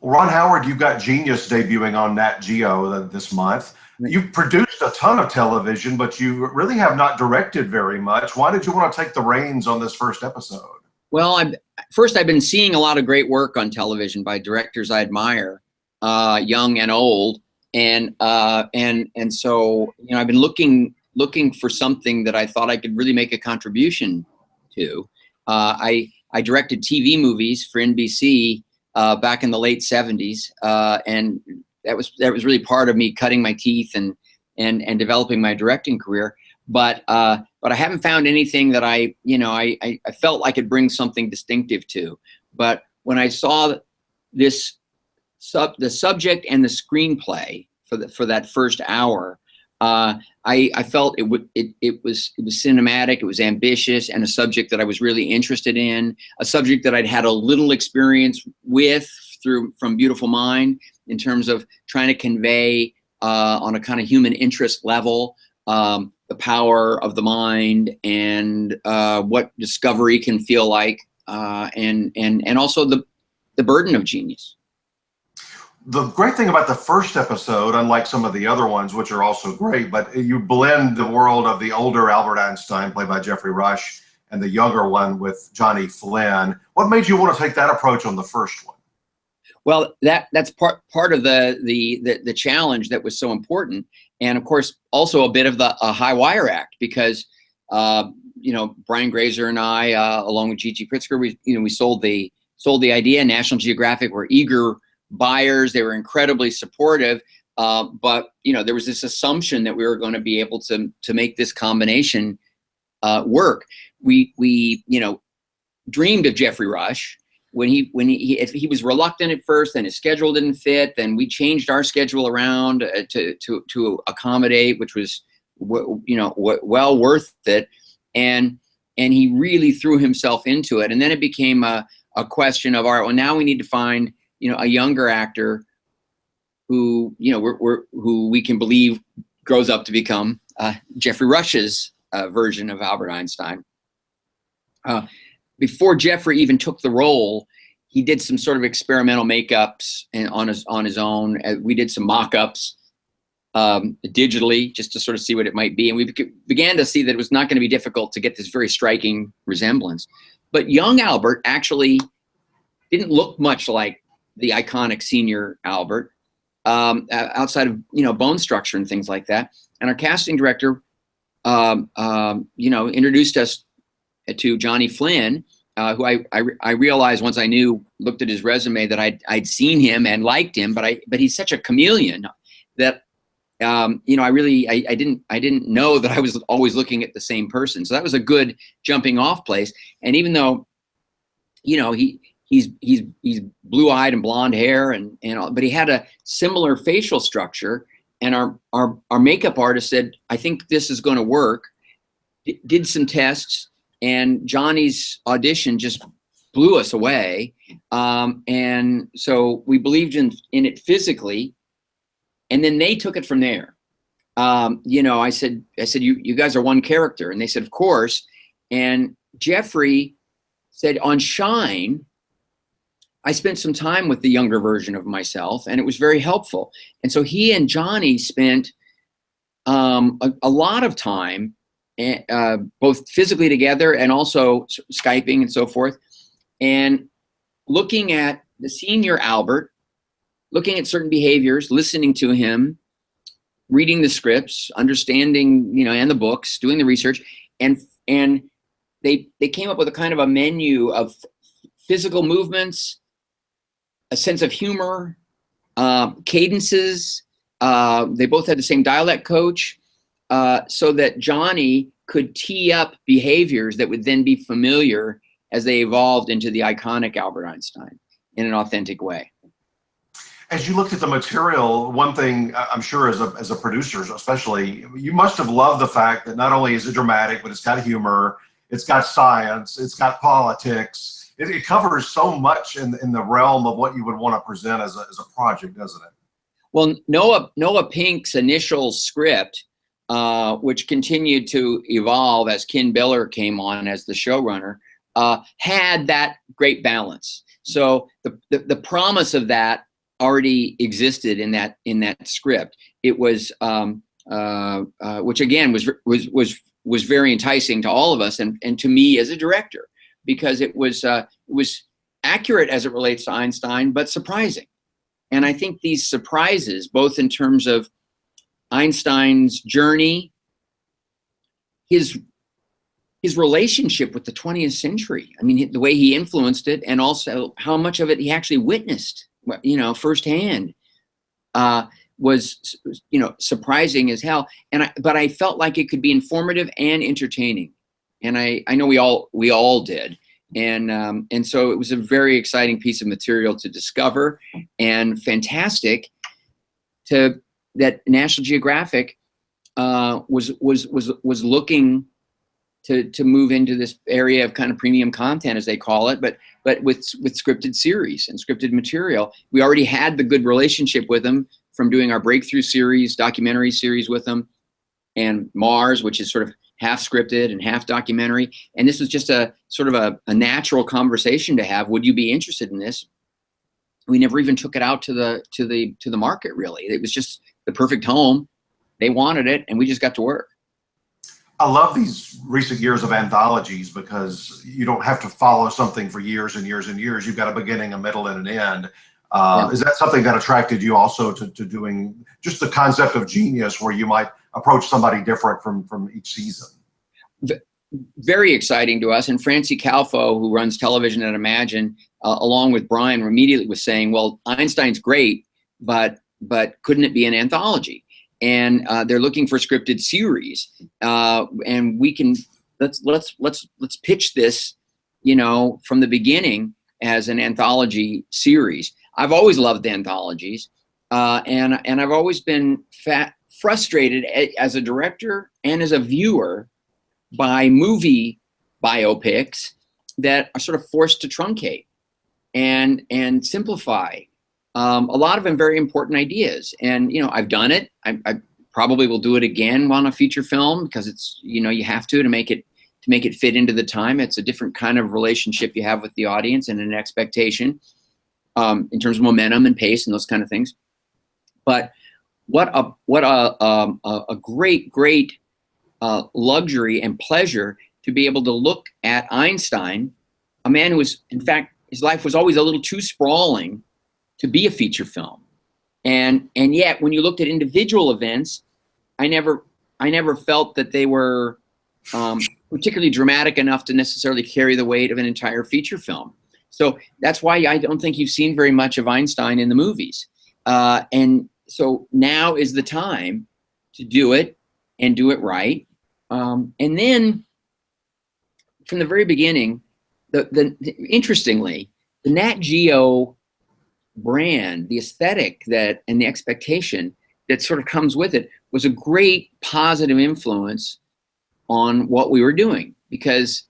Ron Howard, you've got Genius debuting on Nat Geo this month. You've produced a ton of television, but you really have not directed very much. Why did you want to take the reins on this first episode? Well, I've been seeing a lot of great work on television by directors I admire, young and old, and so I've been looking for something that I thought I could really make a contribution to. I directed TV movies for NBC back in the late '70s, and that was really part of me cutting my teeth and developing my directing career. But I haven't found anything that I felt I could bring something distinctive to. But when I saw the subject and the screenplay for that first hour, I felt it was cinematic, it was ambitious, and a subject that I was really interested in, a subject that I'd had a little experience with from Beautiful Mind, in terms of trying to convey on a kind of human interest level the power of the mind and what discovery can feel like, and also the burden of genius. The great thing about the first episode, unlike some of the other ones, which are also great, but you blend the world of the older Albert Einstein, played by Geoffrey Rush, and the younger one with Johnny Flynn. What made you want to take that approach on the first one? Well, that's part of the challenge that was so important, and of course also a bit of a high wire act, because Brian Grazer and I, along with Gigi Pritzker, we sold the idea. National Geographic were eager buyers; they were incredibly supportive, but there was this assumption that we were going to be able to make this combination work. We dreamed of Geoffrey Rush. When he was reluctant at first, then his schedule didn't fit. Then we changed our schedule around to accommodate, which was well worth it. And he really threw himself into it. And then it became a question of, all right, well, now we need to find a younger actor who who we can believe grows up to become Geoffrey Rush's version of Albert Einstein. Before Geoffrey even took the role, he did some sort of experimental makeups on his own. We did some mock-ups digitally, just to sort of see what it might be. And we began to see that it was not going to be difficult to get this very striking resemblance. But young Albert actually didn't look much like the iconic senior Albert, outside of I bone structure and things like that. And our casting director introduced us to Johnny Flynn, who I realized once I looked at his resume that I'd seen him and liked him, but he's such a chameleon that I didn't know that I was always looking at the same person. So that was a good jumping off place. And even though he's blue-eyed and blonde hair but he had a similar facial structure, and our makeup artist said, I think this is going to work. Did some tests. And Johnny's audition just blew us away, and so we believed in it physically, and then they took it from there. I said, you guys are one character, and they said, of course. And Geoffrey said, on Shine, I spent some time with the younger version of myself, and it was very helpful. And so he and Johnny spent a lot of time, both physically together and also Skyping and so forth, and looking at the senior Albert, looking at certain behaviors, listening to him, reading the scripts, understanding, and the books, doing the research, and they came up with a kind of a menu of physical movements, a sense of humor, cadences. They both had the same dialect coach. So that Johnny could tee up behaviors that would then be familiar as they evolved into the iconic Albert Einstein in an authentic way. As you looked at the material, one thing I'm sure as a producer, especially, you must have loved the fact that not only is it dramatic, but it's got humor, it's got science, it's got politics. It covers so much in the realm of what you would want to present as a project, doesn't it? Well, Noah Pink's initial script, which continued to evolve as Ken Biller came on as the showrunner, had that great balance. So the promise of that already existed in that script. It was which again was very enticing to all of us and to me as a director, because it was accurate as it relates to Einstein, but surprising. And I think these surprises, both in terms of Einstein's journey, his relationship with the 20th century, I mean, the way he influenced it, and also how much of it he actually witnessed, firsthand, was, surprising as hell. But I felt like it could be informative and entertaining, and I know we all did. And so it was a very exciting piece of material to discover, and fantastic that National Geographic was looking to move into this area of kind of premium content, as they call it, but with scripted series and scripted material. We already had the good relationship with them from doing our breakthrough series, documentary series with them, and Mars, which is sort of half scripted and half documentary. And this was just a sort of a natural conversation to have. Would you be interested in this? We never even took it out to the market, really. It was just the perfect home. They wanted it, and we just got to work. I love these recent years of anthologies, because you don't have to follow something for years and years and years. You've got a beginning, a middle, and an end. Yeah. Is that something that attracted you also to doing just the concept of genius, where you might approach somebody different from each season? Very exciting to us. And Francie Calfo, who runs television at Imagine, along with Brian, immediately was saying, well, Einstein's great, but couldn't it be an anthology? And they're looking for scripted series, and we can let's pitch this, from the beginning as an anthology series. I've always loved anthologies, and I've always been frustrated as a director and as a viewer by movie biopics that are sort of forced to truncate and simplify. A lot of them very important ideas, and I've done it. I probably will do it again on a feature film, because it's you have to make it fit into the time. It's a different kind of relationship you have with the audience and an expectation in terms of momentum and pace and those kind of things. But what a great luxury and pleasure to be able to look at Einstein, a man who was, in fact, his life was always a little too sprawling to be a feature film. And yet when you looked at individual events, I never felt that they were particularly dramatic enough to necessarily carry the weight of an entire feature film. So that's why I don't think you've seen very much of Einstein in the movies. And so now is the time to do it and do it right. And then from the very beginning, interestingly, the Nat Geo brand, the aesthetic and the expectation that sort of comes with it was a great positive influence on what we were doing, because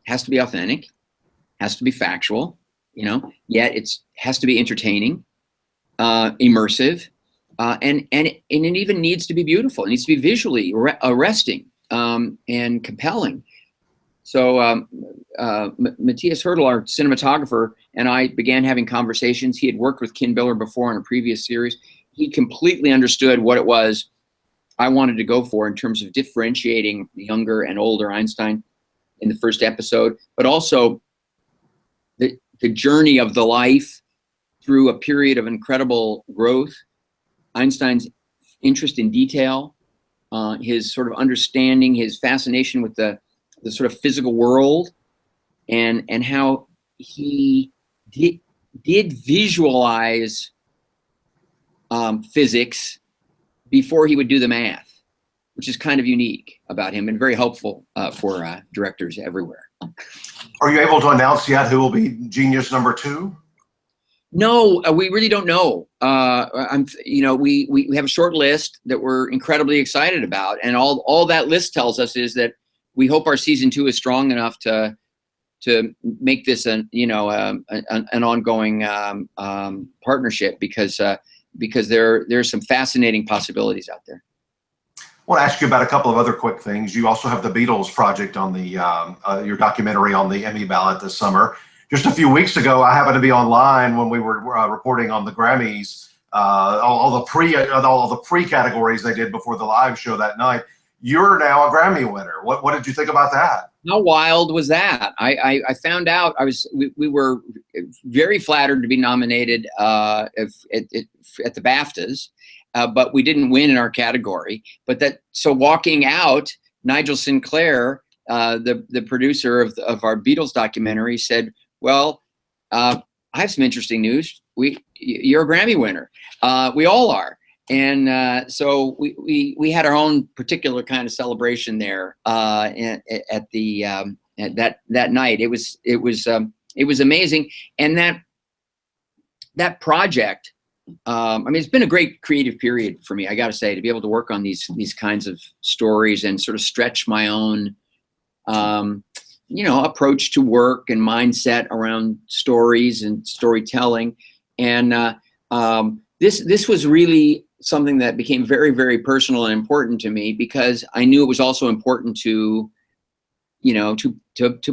it has to be authentic, has to be factual, yet it has to be entertaining, immersive, and it even needs to be beautiful. It needs to be visually arresting and compelling. So Matthias Hertel, our cinematographer, and I began having conversations. He had worked with Ken Biller before in a previous series. He completely understood what it was I wanted to go for in terms of differentiating the younger and older Einstein in the first episode, but also the journey of the life through a period of incredible growth, Einstein's interest in detail, his sort of understanding, his fascination with the sort of physical world, and how he did visualize physics before he would do the math, which is kind of unique about him and very helpful for directors everywhere. Are you able to announce yet who will be Genius number 2? No, we really don't know. We have a short list that we're incredibly excited about, and all that list tells us is that we hope our season 2 is strong enough to make this an ongoing partnership, because there's some fascinating possibilities out there. I want to ask you about a couple of other quick things. You also have the Beatles project on the your documentary on the Emmy ballot this summer. just a few weeks ago, I happened to be online when we were reporting on the Grammys, all the pre categories they did before the live show that night. You're now a Grammy winner. What did you think about that? How wild was that? I found out we were very flattered to be nominated at the BAFTAs, but we didn't win in our category. So walking out, Nigel Sinclair, the producer of our Beatles documentary, said, "Well, I have some interesting news. You're a Grammy winner. We all are." And so we had our own particular kind of celebration there at that night. It was amazing, and that project. I mean, it's been a great creative period for me. I got to say, to be able to work on these kinds of stories and sort of stretch my own, approach to work and mindset around stories and storytelling, and this was really something that became very, very personal and important to me, because I knew it was also important to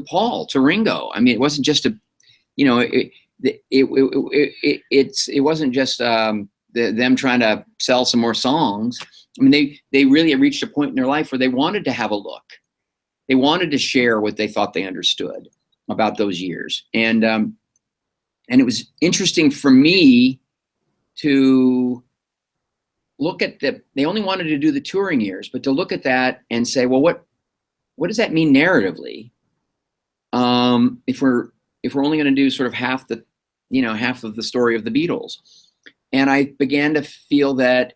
Paul, to Ringo. I mean, it wasn't just it wasn't just them trying to sell some more songs. I mean, they really had reached a point in their life where they wanted to have a look. They wanted to share what they thought they understood about those years, and it was interesting for me to look at they only wanted to do the touring years, but to look at that and say, well, what does that mean narratively? If we're only going to do sort of half of the story of the Beatles. And I began to feel that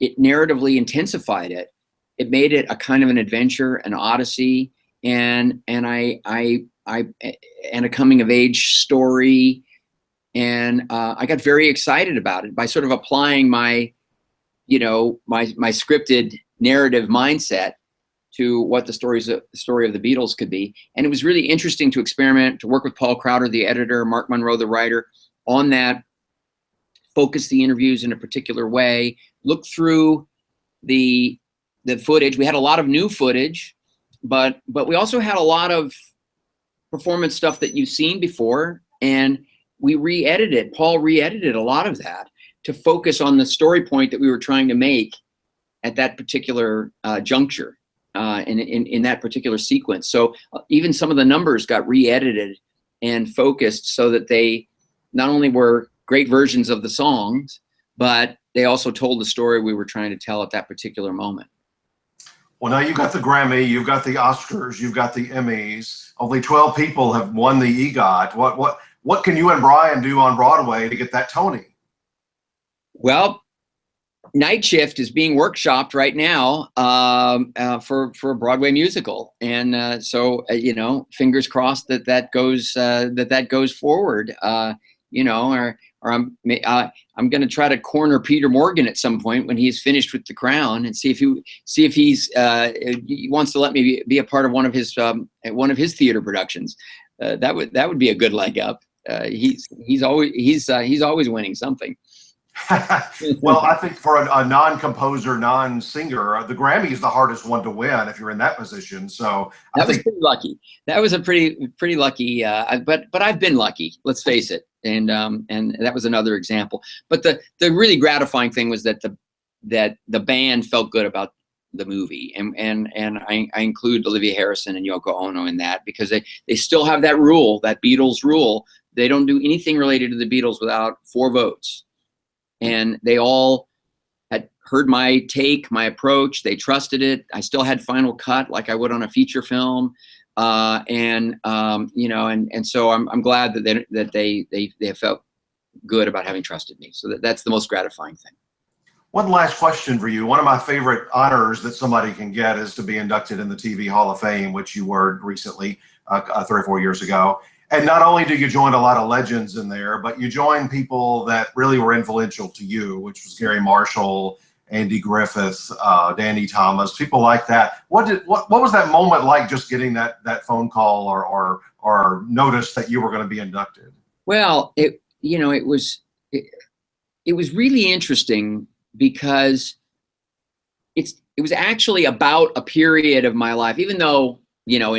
it narratively intensified it. It made it a kind of an adventure, an odyssey, and a coming of age story. And I got very excited about it by sort of applying my scripted narrative mindset to what the story of the Beatles could be. And it was really interesting to experiment, to work with Paul Crowder, the editor, Mark Monroe, the writer, on that, focus the interviews in a particular way, look through the footage. We had a lot of new footage, but we also had a lot of performance stuff that you've seen before. And we re-edited, Paul re-edited a lot of that to focus on the story point that we were trying to make at that particular juncture, in that particular sequence. So even some of the numbers got re-edited and focused so that they not only were great versions of the songs, but they also told the story we were trying to tell at that particular moment. Well, now you've got the Grammy, you've got the Oscars, you've got the Emmys. Only 12 people have won the EGOT. What can you and Brian do on Broadway to get that Tony? Well, Night Shift is being workshopped right now for a Broadway musical, and so fingers crossed that goes forward. Or I'm going to try to corner Peter Morgan at some point when he's finished with The Crown, and see if he wants to let me be a part of one of his theater productions. That would be a good leg up. He's always winning something. Well, I think for a non-composer, non-singer, the Grammy is the hardest one to win if you're in that position. So that was pretty lucky. That was a pretty lucky. But I've been lucky. Let's face it. And that was another example. But the really gratifying thing was that the band felt good about the movie, and I include Olivia Harrison and Yoko Ono in that, because they still have that rule, that Beatles rule. They don't do anything related to the Beatles without 4 votes. And they all had heard my take, my approach. They trusted it. I still had final cut like I would on a feature film. And so I'm glad that they have felt good about having trusted me. So that's the most gratifying thing. One last question for you. One of my favorite honors that somebody can get is to be inducted in the TV Hall of Fame, which you were recently, 3 or 4 years ago. And not only do you join a lot of legends in there, but you join people that really were influential to you, which was Gary Marshall, Andy Griffith, Danny Thomas, people like that. What was that moment like, just getting that phone call or notice that you were going to be inducted? Well, it was really interesting, because it was actually about a period of my life, even though you know,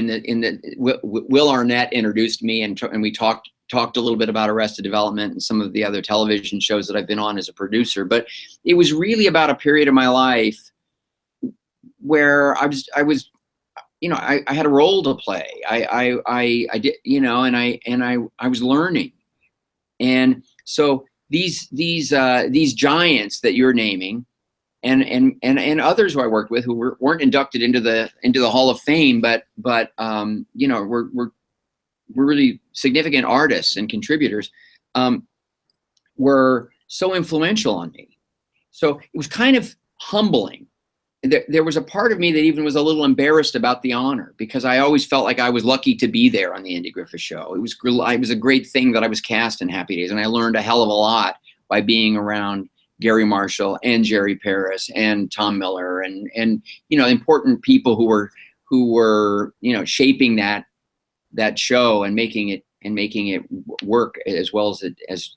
Will Arnett introduced me, and we talked a little bit about Arrested Development and some of the other television shows that I've been on as a producer. But it was really about a period of my life where I was, you know, I had a role to play. I did, you know, and I was learning. And so these giants that you're naming, and others who I worked with who weren't inducted into the Hall of Fame, but you know, were really significant artists and contributors, were so influential on me. So it was kind of humbling. There was a part of me that even was a little embarrassed about the honor, because I always felt like I was lucky to be there on the Andy Griffith Show. It was a great thing that I was cast in Happy Days, and I learned a hell of a lot by being around Gary Marshall and Jerry Paris and Tom Miller and you know, important people who were you know, shaping that show and making it work as well as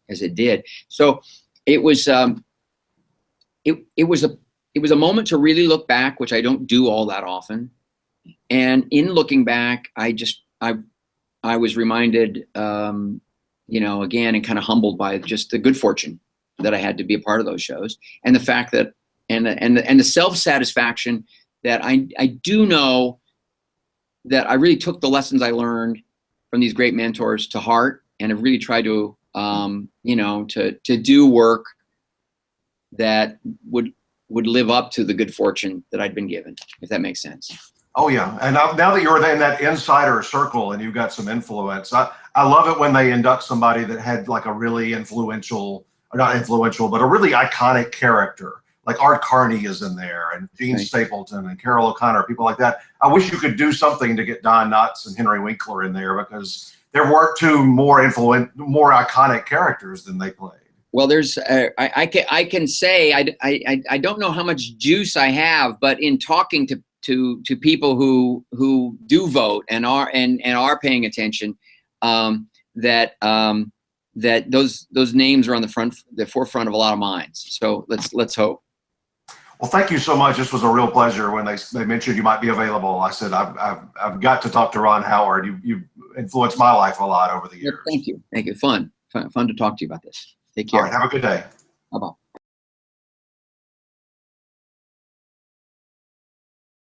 it did. So it was a moment to really look back, which I don't do all that often. And in looking back, I was reminded, you know, again, and kind of humbled by just the good fortune that I had to be a part of those shows, and the fact that, and the self-satisfaction that I do know that I really took the lessons I learned from these great mentors to heart, and have really tried to, you know, to do work that would live up to the good fortune that I'd been given, if that makes sense. Oh yeah, and now that you're in that insider circle and you've got some influence, I love it when they induct somebody that had like a really influential, or not influential, but a really iconic character. Like Art Carney is in there, and Gene Stapleton and Carol O'Connor, people like that. I wish you could do something to get Don Knotts and Henry Winkler in there, because there weren't two more iconic characters than they played. Well, there's I can say I don't know how much juice I have, but in talking to people who do vote and are paying attention, that those names are on the forefront of a lot of minds. So let's hope. Well, thank you so much. This was a real pleasure. When they mentioned you might be available, I said I've got to talk to Ron Howard. You've influenced my life a lot over the years. Thank you. Fun to talk to you about this. Take care. All right, have a good day. Bye-bye.